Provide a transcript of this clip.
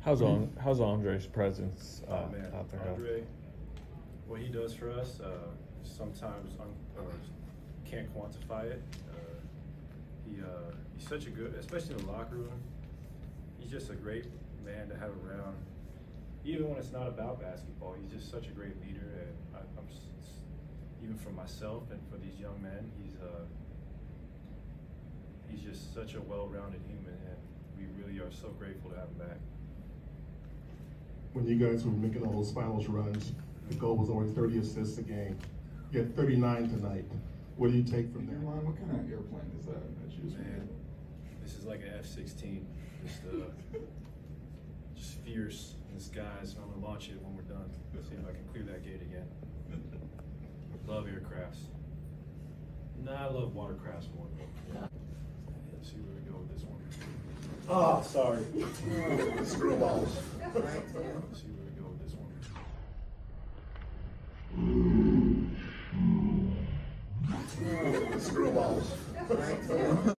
How's Andre's presence Oh man, out there? Andre, what he does for us, sometimes can't quantify it. He's such a good, especially in the locker room. He's just a great man to have around. Even when it's not about basketball, he's just such a great leader. And even for myself and for these young men, he's just such a well-rounded human, and we really are so grateful to have him back. When you guys were making all those finals runs, the goal was over 30 assists a game. You had 39 tonight. What do you take from that? What kind of airplane is that you just Man, this is like an F-16. Just fierce in the skies. I'm gonna launch it when we're done. See if I can clear that gate again. Love aircrafts. Nah, I love watercrafts more. Let's see where we go with this one. Oh, sorry. Screwballs. Let's see where we go with this one. Screwballs.